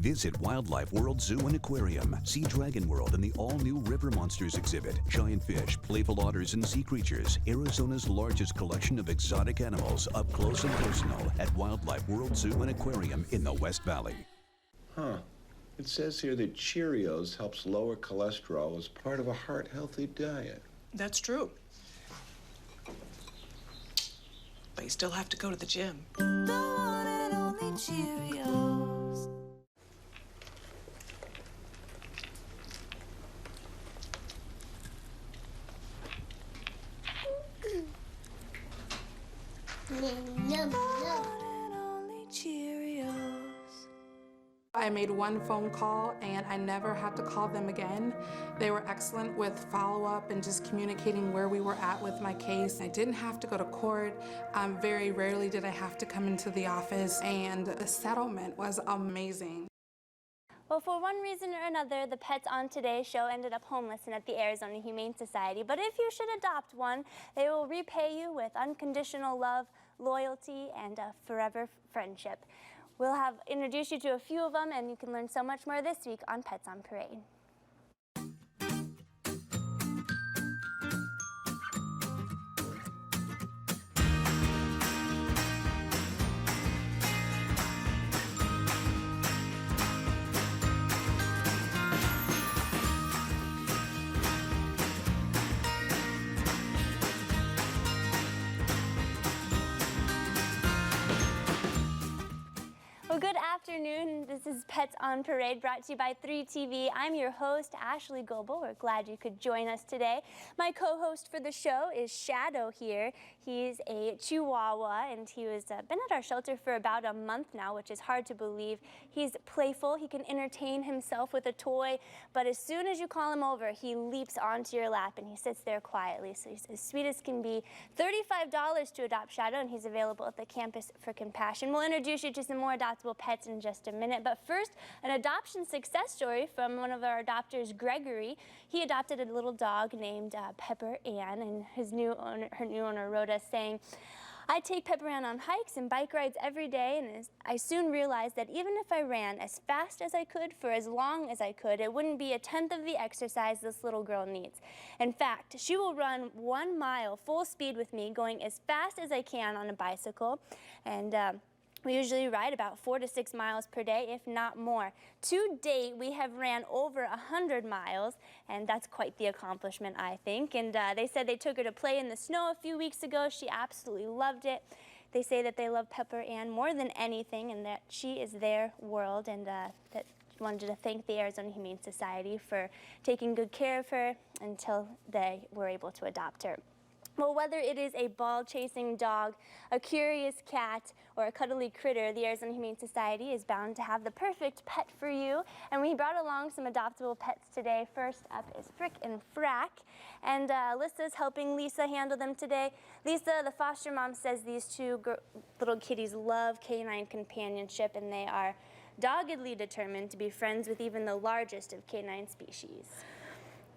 Visit Wildlife World Zoo and Aquarium. See Dragon World and the all-new River Monsters exhibit. Giant fish, playful otters, and sea creatures. Arizona's largest collection of exotic animals up close and personal at Wildlife World Zoo and Aquarium in the West Valley. Huh. It says here that Cheerios helps lower cholesterol as part of a heart-healthy diet. That's true. But you still have to go to the gym. The one and only Cheerios. I made one phone call and I never had to call them again. They were excellent with follow-up and just communicating where we were at with my case. I didn't have to go to court. Very rarely did I have to come into the office, and the settlement was amazing. Well, for one reason or another, the pets on today's show ended up homeless and at the Arizona Humane Society. But if you should adopt one, they will repay you with unconditional love, loyalty, and a forever friendship. We'll have introduced you to a few of them, and you can learn so much more this week on Pets on Parade. Well, good afternoon. This is Pets on Parade, brought to you by 3TV. I'm your host, Ashley Goebel. We're glad you could join us today. My co-host for the show is Shadow here. He's a Chihuahua, and he was been at our shelter for about a month now, which is hard to believe. He's playful. He can entertain himself with a toy, but as soon as you call him over, he leaps onto your lap, and he sits there quietly. So he's as sweet as can be. $35 to adopt Shadow, and he's available at the Campus for Compassion. We'll introduce you to some more adoptable pets in just a minute, but first, an adoption success story from one of our adopters, Gregory. He adopted a little dog named Pepper Ann, and her new owner wrote us saying, "I take Pepper Ann on hikes and bike rides every day, and I soon realized that even if I ran as fast as I could for as long as I could, it wouldn't be a tenth of the exercise this little girl needs. In fact, she will run 1 mile full speed with me, going as fast as I can on a bicycle, and we usually ride about 4 to 6 miles per day, if not more. To date, we have ran over 100 miles, and that's quite the accomplishment, I think. And they said they took her to play in the snow a few weeks ago. She absolutely loved it. They say that they love Pepper Ann more than anything, and that she is their world, and that wanted to thank the Arizona Humane Society for taking good care of her until they were able to adopt her. Well, whether it is a ball-chasing dog, a curious cat, or a cuddly critter, the Arizona Humane Society is bound to have the perfect pet for you. And we brought along some adoptable pets today. First up is Frick and Frack, and Lissa's helping Lisa handle them today. Lisa, the foster mom, says these two little kitties love canine companionship, and they are doggedly determined to be friends with even the largest of canine species.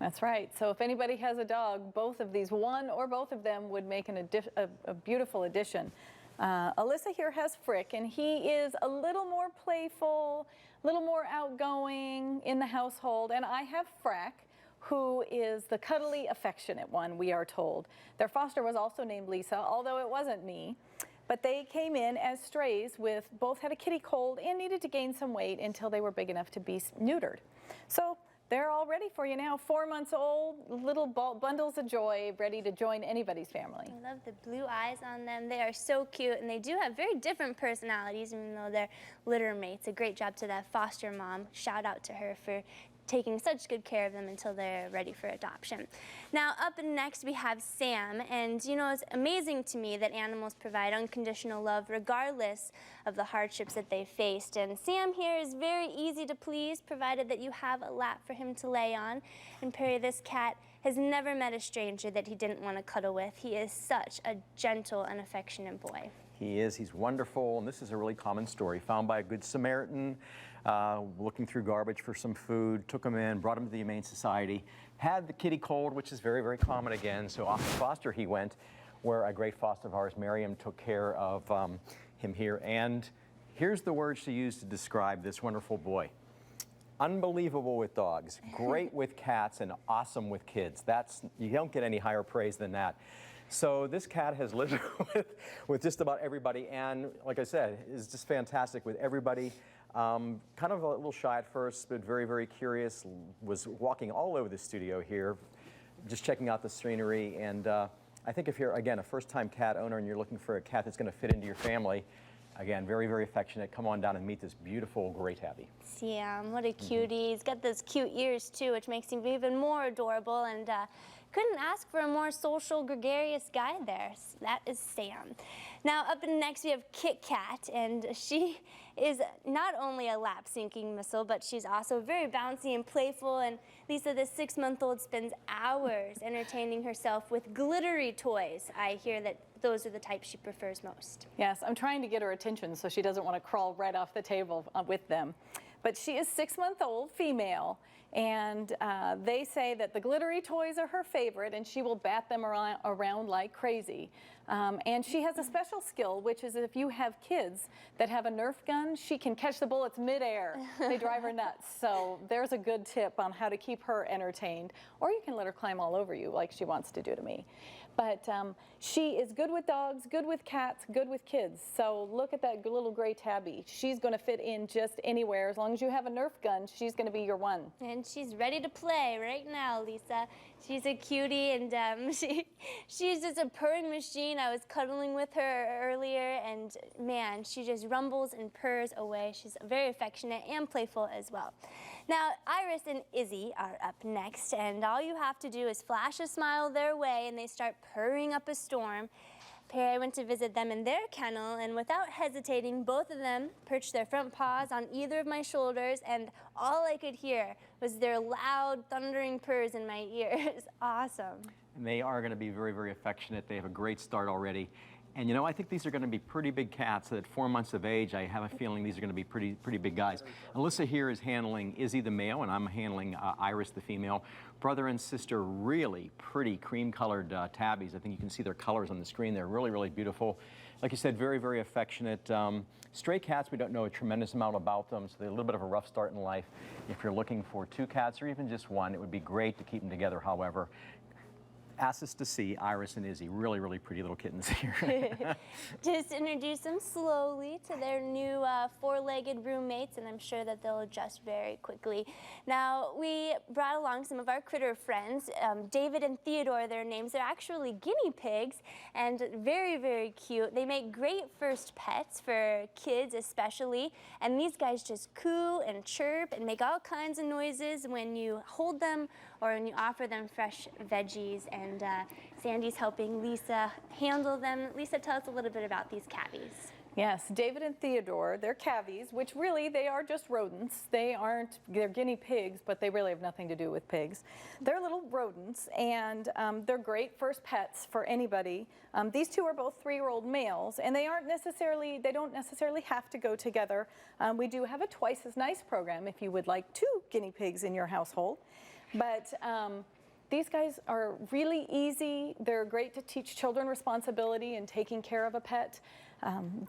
That's right. So if anybody has a dog, both of these, one or both of them, would make a beautiful addition. Alyssa here has Frick, and he is a little more playful, a little more outgoing in the household. And I have Frack, who is the cuddly, affectionate one, we are told. Their foster was also named Lisa, although it wasn't me. But they came in as strays with both had a kitty cold and needed to gain some weight until they were big enough to be neutered. So they're all ready for you now. 4 months old, little bundles of joy, ready to join anybody's family. I love the blue eyes on them. They are so cute, and they do have very different personalities, even though they're litter mates. A great job to that foster mom. Shout out to her for taking such good care of them until they're ready for adoption. Now, up next we have Sam, and you know, it's amazing to me that animals provide unconditional love regardless of the hardships that they faced. And Sam here is very easy to please, provided that you have a lap for him to lay on. And Perry, this cat, has never met a stranger that he didn't want to cuddle with. He is such a gentle and affectionate boy. He is. He's wonderful, and this is a really common story. Found by a good Samaritan, looking through garbage for some food, took him in, brought him to the Humane Society, had the kitty cold, which is very, very common again, so off to foster he went, where a great foster of ours, Miriam, took care of him here, and Here's the word she used to describe this wonderful boy. Unbelievable with dogs, great with cats, and awesome with kids. You don't get any higher praise than that. So this cat has lived with just about everybody, and like I said, is just fantastic with everybody. Kind of a little shy at first, but very, very curious. Was walking all over the studio here, just checking out the scenery. And I think if you're, again, a first-time cat owner and you're looking for a cat that's going to fit into your family, again, very, very affectionate. Come on down and meet this beautiful gray tabby. Sam, what a cutie. He's got those cute ears too, which makes him even more adorable, and couldn't ask for a more social, gregarious guy there. That is Sam. Now up next we have Kit Kat, and she is not only a lap-sinking missile, but she's also very bouncy and playful, and Lisa, the 6-month-old, spends hours entertaining herself with glittery toys. I hear that those are the types she prefers most. Yes, I'm trying to get her attention so she doesn't want to crawl right off the table with them. But she is 6-month-old female, and they say that the glittery toys are her favorite, and she will bat them around like crazy. And she has a special skill, which is if you have kids that have a Nerf gun, she can catch the bullets midair. They drive her nuts. So there's a good tip on how to keep her entertained. Or you can let her climb all over you like she wants to do to me. But she is good with dogs, good with cats, good with kids. So look at that little gray tabby. She's going to fit in just anywhere. As long as you have a Nerf gun, she's going to be your one. And she's ready to play right now, Lisa. She's a cutie, and she's just a purring machine. I was cuddling with her earlier, and man, she just rumbles and purrs away. She's very affectionate and playful as well. Now, Iris and Izzy are up next, and all you have to do is flash a smile their way, and they start purring up a storm. Perry went to visit them in their kennel, and without hesitating, both of them perched their front paws on either of my shoulders, and all I could hear was their loud, thundering purrs in my ears. Awesome. And they are going to be very, very affectionate. They have a great start already. And you know, I think these are going to be pretty big cats. At 4 months of age, I have a feeling these are going to be pretty big guys. Alyssa here is handling Izzy the male, and I'm handling Iris the female. Brother and sister, really pretty cream-colored tabbies. I think you can see their colors on the screen. They're really, really beautiful. Like you said, very, very affectionate. Stray cats, we don't know a tremendous amount about them, so they're a little bit of a rough start in life. If you're looking for 2 cats or even just 1, it would be great to keep them together, however. Ask us to see Iris and Izzy, really, really pretty little kittens here. Just introduce them slowly to their new 4-legged roommates, and I'm sure that they'll adjust very quickly. Now, we brought along some of our critter friends. David and Theodore, their names. They're actually guinea pigs, and very, very cute. They make great first pets for kids especially, and these guys just coo and chirp and make all kinds of noises when you hold them or when you offer them fresh veggies, and Sandy's helping Lisa handle them. Lisa, tell us a little bit about these cabbies. Yes, David and Theodore, they're cavies, which really they are just rodents. They're guinea pigs, but they really have nothing to do with pigs. They're little rodents, and they're great first pets for anybody. These 2 are both 3-year-old males, and they don't necessarily have to go together. We do have a twice as nice program if you would like 2 guinea pigs in your household. But these guys are really easy. They're great to teach children responsibility and taking care of a pet.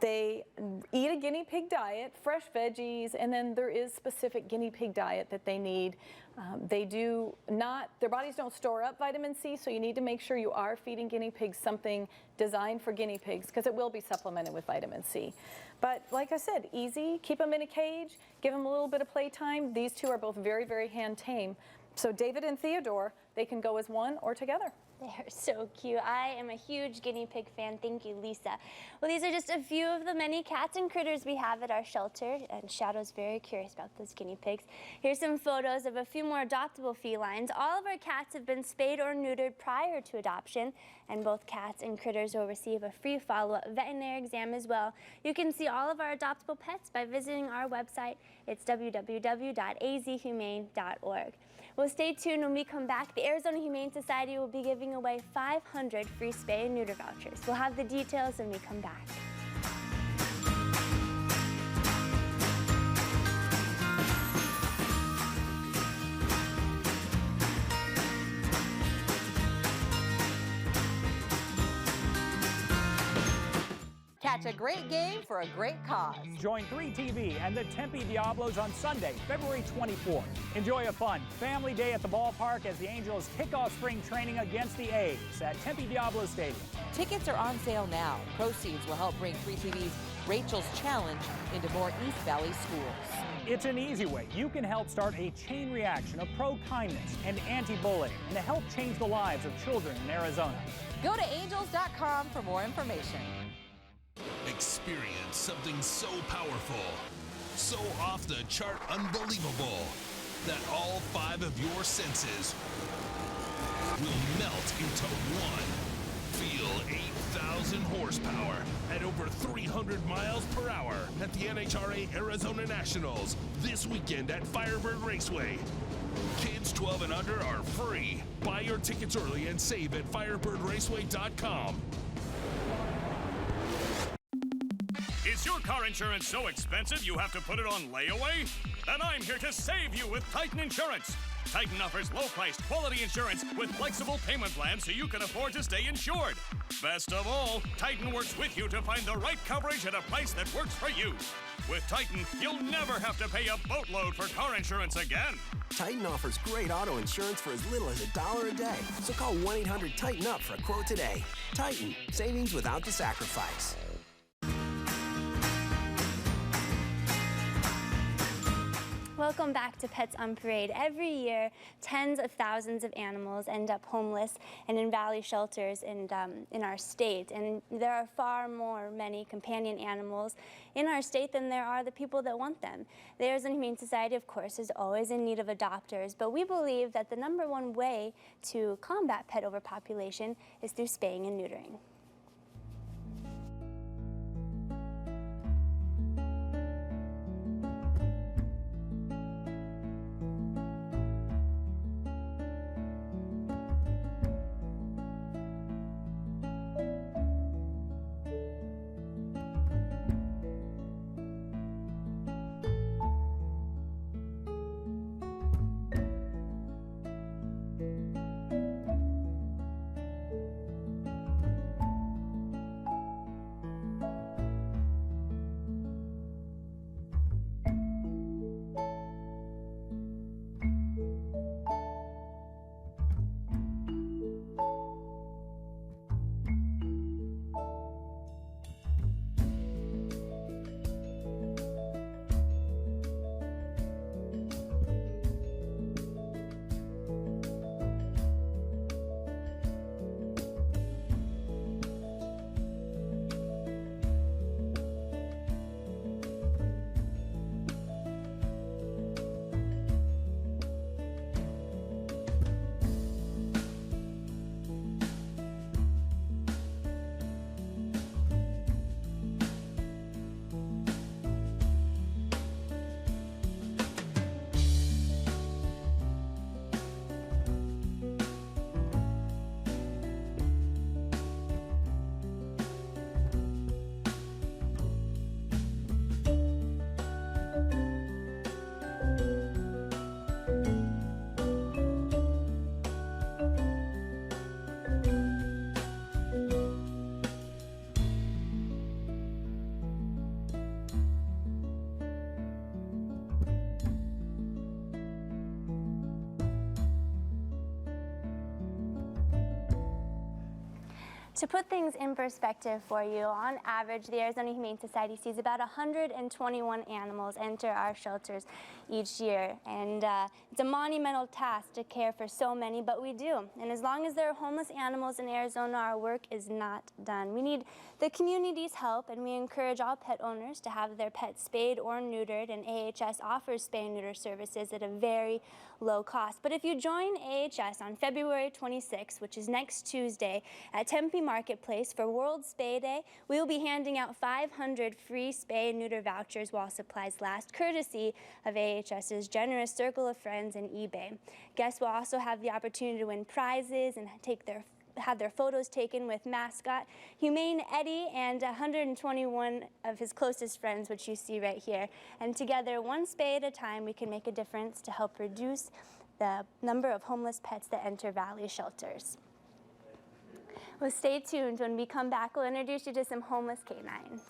They eat a guinea pig diet, fresh veggies, and then there is specific guinea pig diet that they need. Their bodies don't store up vitamin C, so you need to make sure you are feeding guinea pigs something designed for guinea pigs, because it will be supplemented with vitamin C. But like I said, easy, keep them in a cage, give them a little bit of playtime. These 2 are both very, very hand tame. So David and Theodore, they can go as one or together. They're so cute. I am a huge guinea pig fan. Thank you, Lisa. Well, these are just a few of the many cats and critters we have at our shelter, and Shadow's very curious about those guinea pigs. Here's some photos of a few more adoptable felines. All of our cats have been spayed or neutered prior to adoption, and both cats and critters will receive a free follow-up veterinary exam as well. You can see all of our adoptable pets by visiting our website. It's www.azhumane.org. Well, stay tuned when we come back. The Arizona Humane Society will be giving away 500 free spay and neuter vouchers. We'll have the details when we come back. Watch a great game for a great cause. Join 3TV and the Tempe Diablos on Sunday, February 24th. Enjoy a fun family day at the ballpark as the Angels kick off spring training against the A's at Tempe Diablo Stadium. Tickets are on sale now. Proceeds will help bring 3TV's Rachel's Challenge into more East Valley schools. It's an easy way. You can help start a chain reaction of pro-kindness and anti-bullying and to help change the lives of children in Arizona. Go to angels.com for more information. Experience something so powerful, so off the chart unbelievable, that all 5 of your senses will melt into one. Feel 8,000 horsepower at over 300 miles per hour at the NHRA Arizona Nationals this weekend at Firebird Raceway. Kids 12 and under are free. Buy your tickets early and save at firebirdraceway.com. Is your car insurance so expensive you have to put it on layaway? Then I'm here to save you with Titan Insurance. Titan offers low-priced, quality insurance with flexible payment plans so you can afford to stay insured. Best of all, Titan works with you to find the right coverage at a price that works for you. With Titan, you'll never have to pay a boatload for car insurance again. Titan offers great auto insurance for as little as $1 a day. So call 1-800-TITAN-UP for a quote today. Titan, savings without the sacrifice. Welcome back to Pets on Parade. Every year, tens of thousands of animals end up homeless and in valley shelters in our state. And there are far many companion animals in our state than there are the people that want them. The Arizona Humane Society, of course, is always in need of adopters, but we believe that the #1 way to combat pet overpopulation is through spaying and neutering. To put things in perspective for you, on average, the Arizona Humane Society sees about 121 animals enter our shelters each year. And it's a monumental task to care for so many, but we do. And as long as there are homeless animals in Arizona, our work is not done. We need the community's help, and we encourage all pet owners to have their pets spayed or neutered, and AHS offers spay and neuter services at a very low cost. But if you join AHS on February 26th, which is next Tuesday, at Tempe Marketplace for World Spay Day, we will be handing out 500 free spay and neuter vouchers while supplies last, courtesy of AHS's generous circle of friends and eBay. Guests will also have the opportunity to win prizes and have their photos taken with mascot Humane Eddie and 121 of his closest friends, which you see right here. And together, one spay at a time, we can make a difference to help reduce the number of homeless pets that enter valley shelters. Well, stay tuned. When we come back, we'll introduce you to some homeless canines.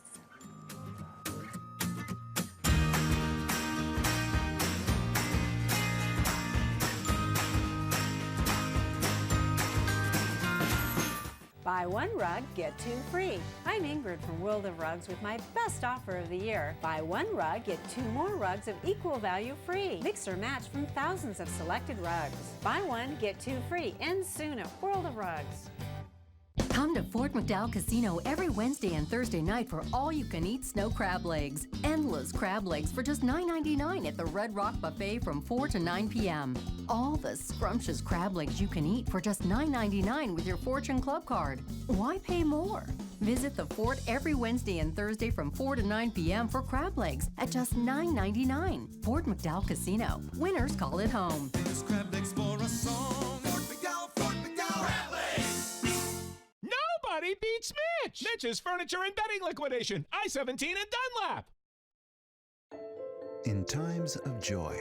Buy one rug, get two free. I'm Ingrid from World of Rugs with my best offer of the year. Buy one rug, get two more rugs of equal value free. Mix or match from thousands of selected rugs. Buy one, get two free. Ends soon at World of Rugs. Come to Fort McDowell Casino every Wednesday and Thursday night for all-you-can-eat snow crab legs. Endless crab legs for just $9.99 at the Red Rock Buffet from 4 to 9 p.m. All the scrumptious crab legs you can eat for just $9.99 with your Fortune Club card. Why pay more? Visit the Fort every Wednesday and Thursday from 4 to 9 p.m. for crab legs at just $9.99. Fort McDowell Casino. Winners call it home. Crab legs for a song. Fort McDowell, Fort McDowell. Crab legs. Nobody beats Mitch! Mitch's Furniture and Bedding Liquidation, I-17 and Dunlap! In times of joy,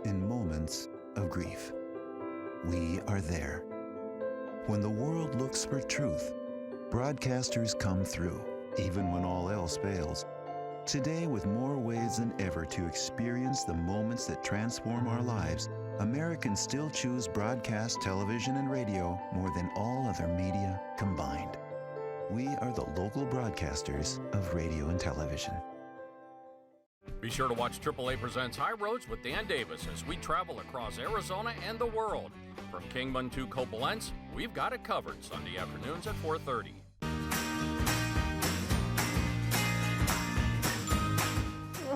in moments of grief, we are there. When the world looks for truth, broadcasters come through, even when all else fails. Today, with more ways than ever to experience the moments that transform our lives, Americans still choose broadcast television and radio more than all other media combined. We are the local broadcasters of radio and television. Be sure to watch AAA Presents High Roads with Dan Davis as we travel across Arizona and the world. From Kingman to Copalense, we've got it covered Sunday afternoons at 4:30.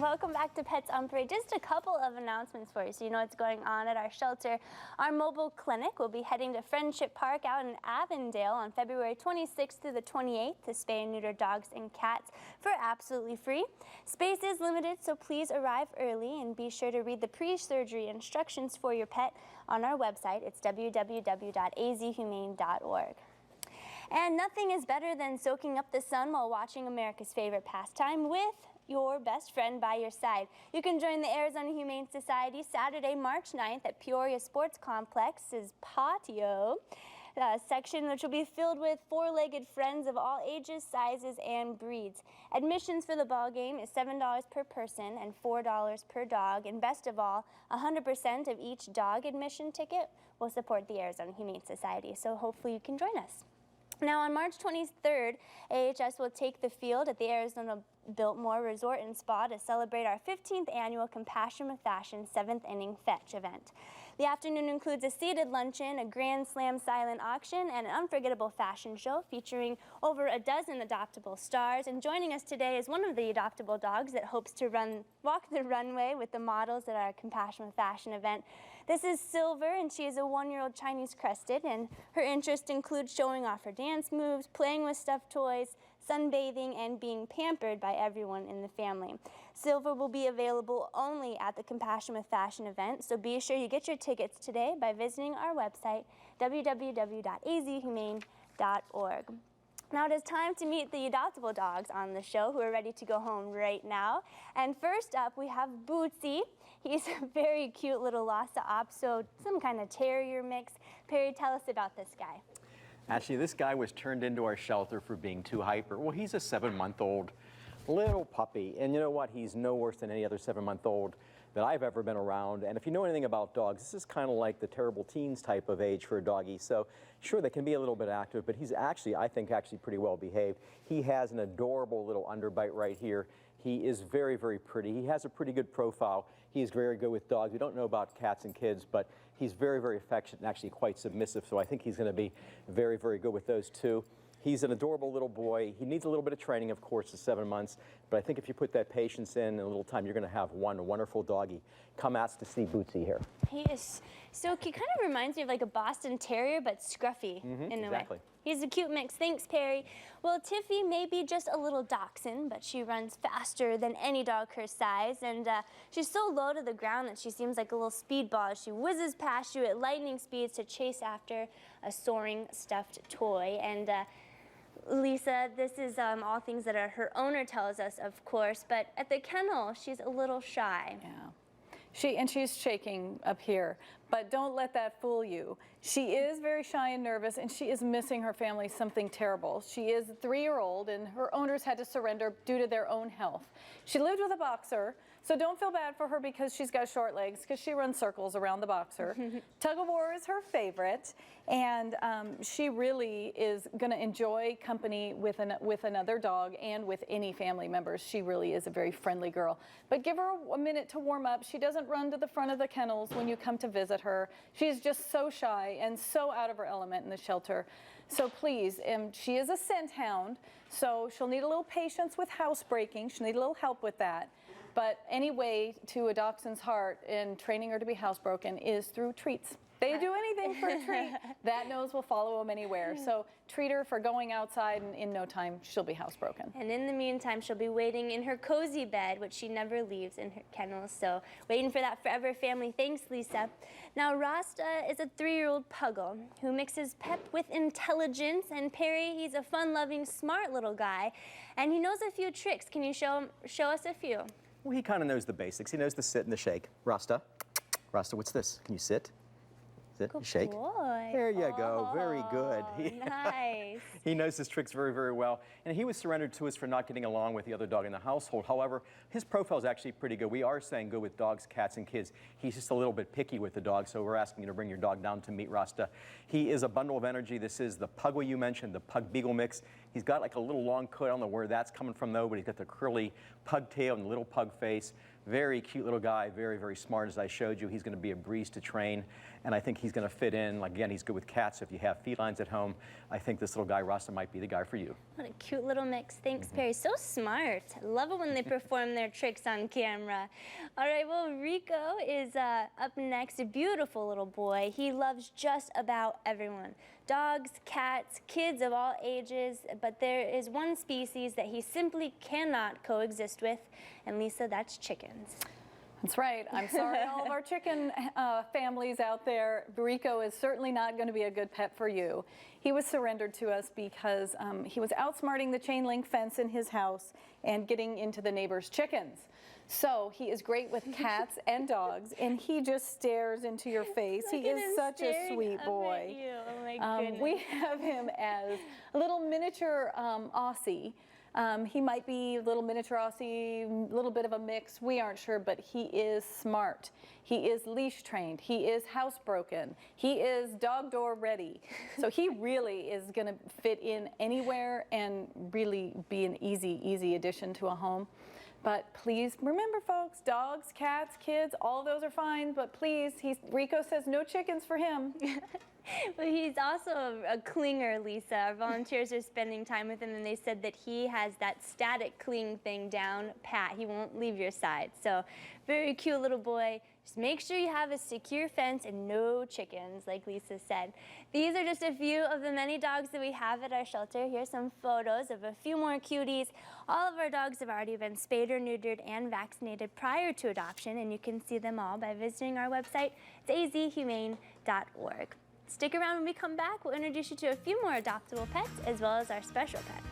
Welcome back to Pets on Parade. Just a couple of announcements for you so you know what's going on at our shelter. Our mobile clinic will be heading to Friendship Park out in Avondale on February 26th through the 28th to spay and neuter dogs and cats for absolutely free. Space is limited, so please arrive early and be sure to read the pre-surgery instructions for your pet on our website. It's www.azhumane.org. And nothing is better than soaking up the sun while watching America's favorite pastime with your best friend by your side. You can join the Arizona Humane Society Saturday, March 9th at Peoria Sports Complex's patio section, which will be filled with four-legged friends of all ages, sizes, and breeds. Admissions for the ball game is $7 per person and $4 per dog. And best of all, 100% of each dog admission ticket will support the Arizona Humane Society. So hopefully you can join us. Now on March 23rd, AHS will take the field at the Arizona Biltmore Resort and Spa to celebrate our 15th annual Compassion with Fashion 7th Inning Fetch event. The afternoon includes a seated luncheon, a Grand Slam silent auction, and an unforgettable fashion show featuring over a dozen adoptable stars. And joining us today is one of the adoptable dogs that hopes to walk the runway with the models at our Compassion with Fashion event. This is Silver, and she is a one-year-old Chinese crested, and her interests include showing off her dance moves, playing with stuffed toys, sunbathing, and being pampered by everyone in the family. Silver will be available only at the Compassion with Fashion event, so be sure you get your tickets today by visiting our website, www.azhumane.org. Now it is time to meet the adoptable dogs on the show who are ready to go home right now. And first up, we have Bootsy. He's a very cute little Lhasa Apso, some kind of terrier mix. Perry, tell us about this guy. Actually, this guy was turned into our shelter for being too hyper. Well, he's a 7-month-old little puppy, and you know what? He's no worse than any other 7-month-old that I've ever been around. And if you know anything about dogs, this is kind of like the terrible teens type of age for a doggy. So sure, they can be a little bit active, but he's actually, I think, pretty well behaved. He has an adorable little underbite right here. He is very, very pretty. He has a pretty good profile. He is very good with dogs. We don't know about cats and kids, but he's very, very affectionate and actually quite submissive. So I think he's going to be very, very good with those two. He's an adorable little boy. He needs a little bit of training, of course, to 7 months. But I think if you put that patience in a little time, you're going to have one wonderful doggy. Come ask to see Bootsy here. He is so cute. Kind of reminds me of like a Boston Terrier, but scruffy in a way. He's a cute mix. Thanks, Perry. Well, Tiffy may be just a little dachshund, but she runs faster than any dog her size. And she's so low to the ground that she seems like a little speedball. She whizzes past you at lightning speeds to chase after a soaring stuffed toy. And Lisa, this is all things that her owner tells us, of course, but at the kennel, she's a little shy. Yeah. She's shaking up here, But don't let that fool you. She is very shy and nervous, and she is missing her family something terrible. She is a 3-year-old, and her owners had to surrender due to their own health. She lived with a boxer, so don't feel bad for her because she's got short legs, because she runs circles around the boxer. Tug-of-war is her favorite, and she really is going to enjoy company with another dog and with any family members. She really is a very friendly girl. But give her a minute to warm up. She doesn't run to the front of the kennels when you come to visit her. She's just so shy and so out of her element in the shelter. So please, she is a scent hound, so she'll need a little patience with housebreaking. She'll need a little help with that. But any way to a dachshund's heart in training her to be housebroken is through treats. They do anything for a treat. That nose will follow them anywhere. So treat her for going outside, and in no time, she'll be housebroken. And in the meantime, she'll be waiting in her cozy bed, which she never leaves in her kennel. So waiting for that forever family. Thanks, Lisa. Now, Rasta is a 3-year-old puggle who mixes pep with intelligence. And Perry, he's a fun-loving, smart little guy. And he knows a few tricks. Can you show us a few? Well, he kind of knows the basics. He knows the sit and the shake. Rasta, what's this? Can you sit? Sit, Good shake. boy. There you go. Very good. Nice. He knows his tricks very, very well. And he was surrendered to us for not getting along with the other dog in the household. However, his profile is actually pretty good. We are saying good with dogs, cats, and kids. He's just a little bit picky with the dog, so we're asking you to bring your dog down to meet Rasta. He is a bundle of energy. This is the Puggle you mentioned, the Pug Beagle mix. He's got like a little long coat. I don't know where that's coming from, though, but he's got the curly pug tail and the little pug face. Very cute little guy, very, very smart, as I showed you. He's going to be a breeze to train, and I think he's going to fit in. Again, he's good with cats. If you have felines at home, I think this little guy, Rasta, might be the guy for you. What a cute little mix. Thanks, Perry. So smart. I love it when they perform their tricks on camera. All right, well, Rico is up next. A beautiful little boy. He loves just about everyone. Dogs, cats, kids of all ages, but there is one species that he simply cannot coexist with, and Lisa, that's chickens. That's right. I'm sorry, all of our chicken families out there. Rico is certainly not going to be a good pet for you. He was surrendered to us because he was outsmarting the chain link fence in his house and getting into the neighbor's chickens. So he is great with cats and dogs, and he just stares into your face. He is such a sweet boy. Oh my goodness. We have him as a little miniature Aussie. He might be a little miniature Aussie, a little bit of a mix. We aren't sure, but he is smart. He is leash trained. He is housebroken. He is dog door ready. So he really is going to fit in anywhere and really be an easy addition to a home. But please remember, folks, dogs, cats, kids, all those are fine. But please, Rico says no chickens for him. But he's also a clinger, Lisa. Our volunteers are spending time with him, and they said that he has that static cling thing down pat. He won't leave your side. So very cute little boy. Just make sure you have a secure fence and no chickens, like Lisa said. These are just a few of the many dogs that we have at our shelter. Here's some photos of a few more cuties. All of our dogs have already been spayed or neutered and vaccinated prior to adoption, and you can see them all by visiting our website. It's azhumane.org. Stick around when we come back. We'll introduce you to a few more adoptable pets as well as our special pet.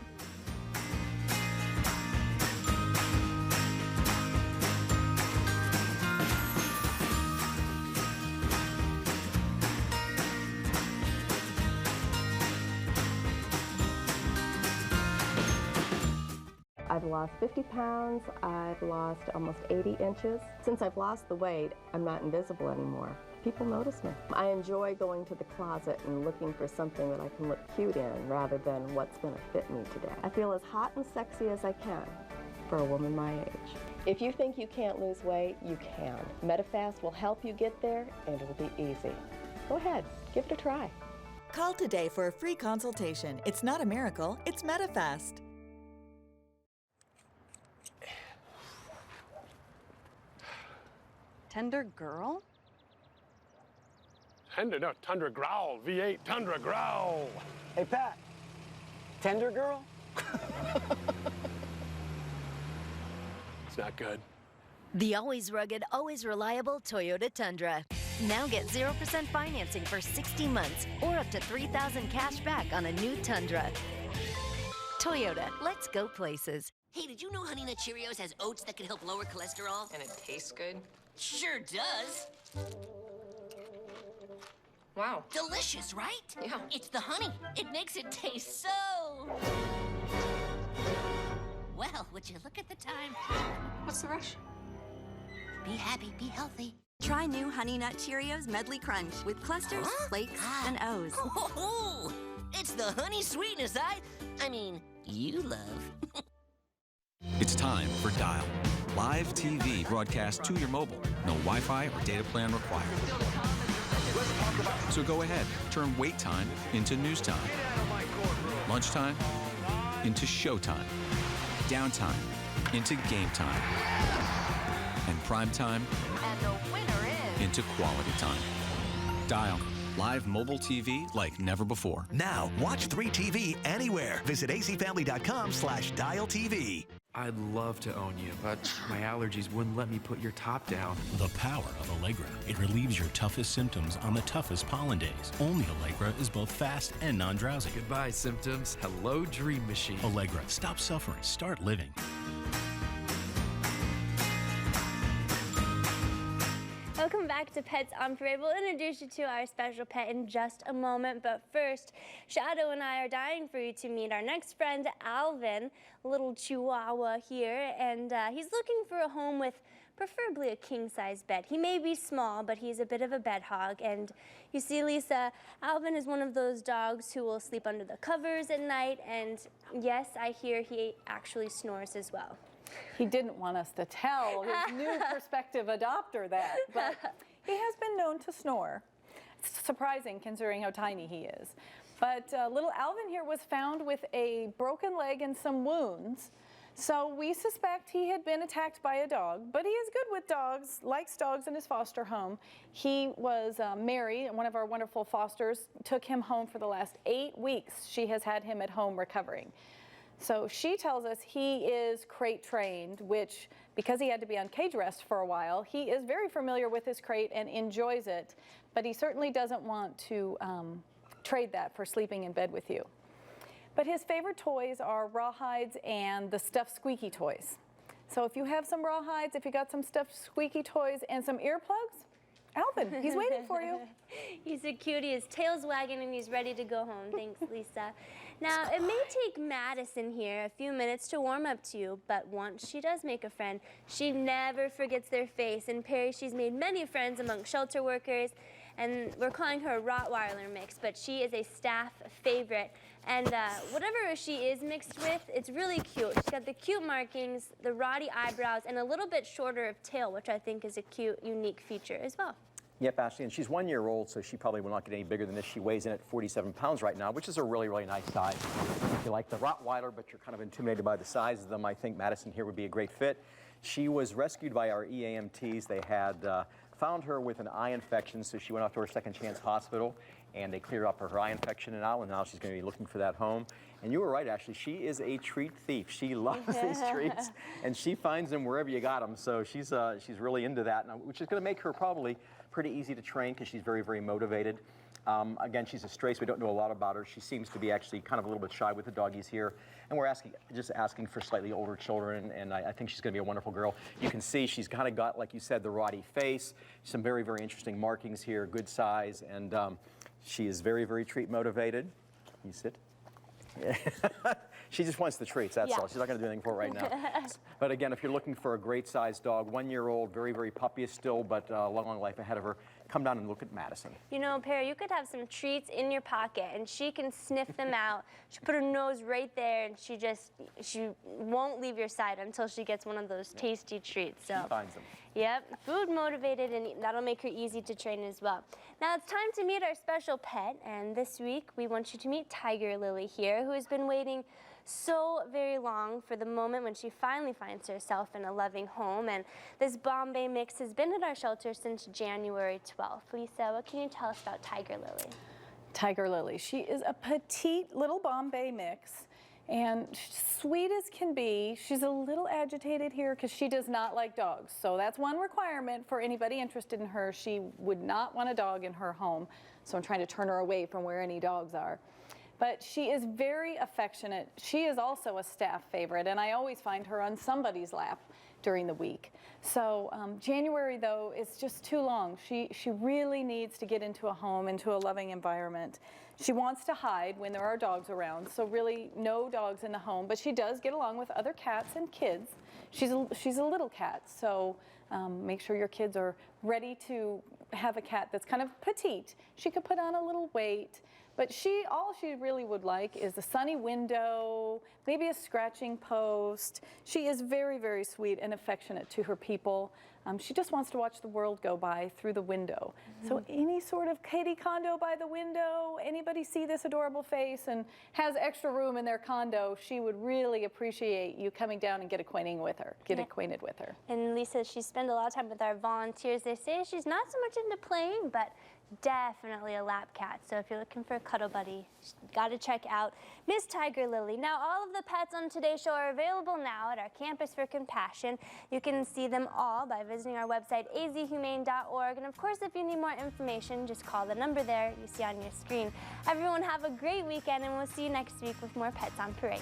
I've lost 50 pounds, I've lost almost 80 inches. Since I've lost the weight, I'm not invisible anymore. People notice me. I enjoy going to the closet and looking for something that I can look cute in rather than what's going to fit me today. I feel as hot and sexy as I can for a woman my age. If you think you can't lose weight, you can. Medifast will help you get there, and it'll be easy. Go ahead, give it a try. Call today for a free consultation. It's not a miracle, it's Medifast. Tender girl? No, Tundra Growl, V8 Tundra Growl. Hey, Pat, Tender girl? It's not good. The always rugged, always reliable Toyota Tundra. Now get 0% financing for 60 months or up to $3,000 cash back on a new Tundra. Toyota, let's go places. Hey, did you know Honey Nut Cheerios has oats that can help lower cholesterol? And it tastes good? Sure does. Wow. Delicious, right? Yeah. It's the honey. It makes it taste so... Well, would you look at the time? What's the rush? Be happy, be healthy. Try new Honey Nut Cheerios Medley Crunch with clusters, flakes, and O's. Oh, it's the honey sweetness I mean, you love. It's time for Dial. Live TV broadcast to your mobile. No Wi-Fi or data plan required. So go ahead, turn wait time into news time. Lunchtime into showtime. Downtime into game time. And prime time And the winner is... into quality time. Dial. Live mobile TV like never before. Now, watch 3TV anywhere. Visit azfamily.com/dialtv. I'd love to own you, but my allergies wouldn't let me put your top down. The power of Allegra. It relieves your toughest symptoms on the toughest pollen days. Only Allegra is both fast and non-drowsy. Goodbye, symptoms. Hello, Dream Machine. Allegra. Stop suffering. Start living. Welcome back to Pets on Parade. We'll introduce you to our special pet in just a moment, but first, Shadow and I are dying for you to meet our next friend, Alvin, a little Chihuahua here, and he's looking for a home with preferably a king-size bed. He may be small, but he's a bit of a bed hog, and you see, Lisa, Alvin is one of those dogs who will sleep under the covers at night, and yes, I hear he actually snores as well. He didn't want us to tell his new prospective adopter that, but he has been known to snore. It's surprising considering how tiny he is. But little Alvin here was found with a broken leg and some wounds. So we suspect he had been attacked by a dog, but he is good with dogs, likes dogs in his foster home. He was Mary, one of our wonderful fosters, took him home for the last 8 weeks. She has had him at home recovering. So she tells us he is crate trained, which, because he had to be on cage rest for a while, he is very familiar with his crate and enjoys it, but he certainly doesn't want to trade that for sleeping in bed with you. But his favorite toys are rawhides and the stuffed squeaky toys. So if you have some rawhides, if you got some stuffed squeaky toys and some earplugs, Alvin, he's waiting for you. He's a cutie, his tail's wagging and he's ready to go home. Thanks, Lisa. Now, it may take Madison here a few minutes to warm up to you, but once she does make a friend, she never forgets their face. In Perry, she's made many friends among shelter workers, and we're calling her a Rottweiler mix, but she is a staff favorite. And whatever she is mixed with, it's really cute. She's got the cute markings, the rotty eyebrows, and a little bit shorter of tail, which I think is a cute, unique feature as well. Yep, Ashley, and she's 1 year old, so she probably will not get any bigger than this. She weighs in at 47 pounds right now, which is a really, really nice size. If you like the Rottweiler, but you're kind of intimidated by the size of them, I think Madison here would be a great fit. She was rescued by our EAMTs. They had found her with an eye infection, so she went off to her Second Chance Hospital, and they cleared up her eye infection and now she's going to be looking for that home. And you were right, Ashley. She is a treat thief. She loves these treats, and she finds them wherever you got them. So she's really into that, which is going to make her probably pretty easy to train because she's very, very motivated. Again, she's a stray, so we don't know a lot about her. She seems to be actually kind of a little bit shy with the doggies here. And we're just asking for slightly older children, and I think she's going to be a wonderful girl. You can see she's kind of got, like you said, the rotty face, some very, very interesting markings here, good size, and she is very, very treat motivated. Can you sit? She just wants the treats, that's all. She's not going to do anything for it right now. But again, if you're looking for a great sized dog, 1 year old, very, very puppyish still, but long, long life ahead of her, come down and look at Madison. You know, Perry, you could have some treats in your pocket and she can sniff them out. She put her nose right there and she won't leave your side until she gets one of those tasty treats. So. She finds them. Yep, food motivated, and that'll make her easy to train as well. Now it's time to meet our special pet, and this week we want you to meet Tiger Lily here, who has been waiting so very long for the moment when she finally finds herself in a loving home. And this Bombay mix has been at our shelter since January 12th. Lisa, what can you tell us about Tiger Lily? Tiger Lily, she is a petite little Bombay mix, and sweet as can be. She's a little agitated here because she does not like dogs. So that's one requirement for anybody interested in her. She would not want a dog in her home. So I'm trying to turn her away from where any dogs are. But she is very affectionate. She is also a staff favorite, and I always find her on somebody's lap during the week. So January, though, is just too long. She really needs to get into a home, into a loving environment. She wants to hide when there are dogs around, so really no dogs in the home, but she does get along with other cats and kids. She's a little cat, so make sure your kids are ready to have a cat that's kind of petite. She could put on a little weight, but all she really would like is a sunny window, maybe a scratching post. She is very, very sweet and affectionate to her people. She just wants to watch the world go by through the window. So any sort of kitty condo by the window, anybody see this adorable face and has extra room in their condo, she would really appreciate you coming down and get acquainted with her. And Lisa, she spends a lot of time with our volunteers. They say she's not so much into playing, but definitely a lap cat. So if you're looking for a cuddle buddy, you got to check out Miss Tiger Lily. Now, all of the pets on today's show are available now at our Campus for Compassion. You can see them all by visiting our website, azhumane.org. And of course, if you need more information, just call the number there you see on your screen. Everyone have a great weekend, and we'll see you next week with more Pets on Parade.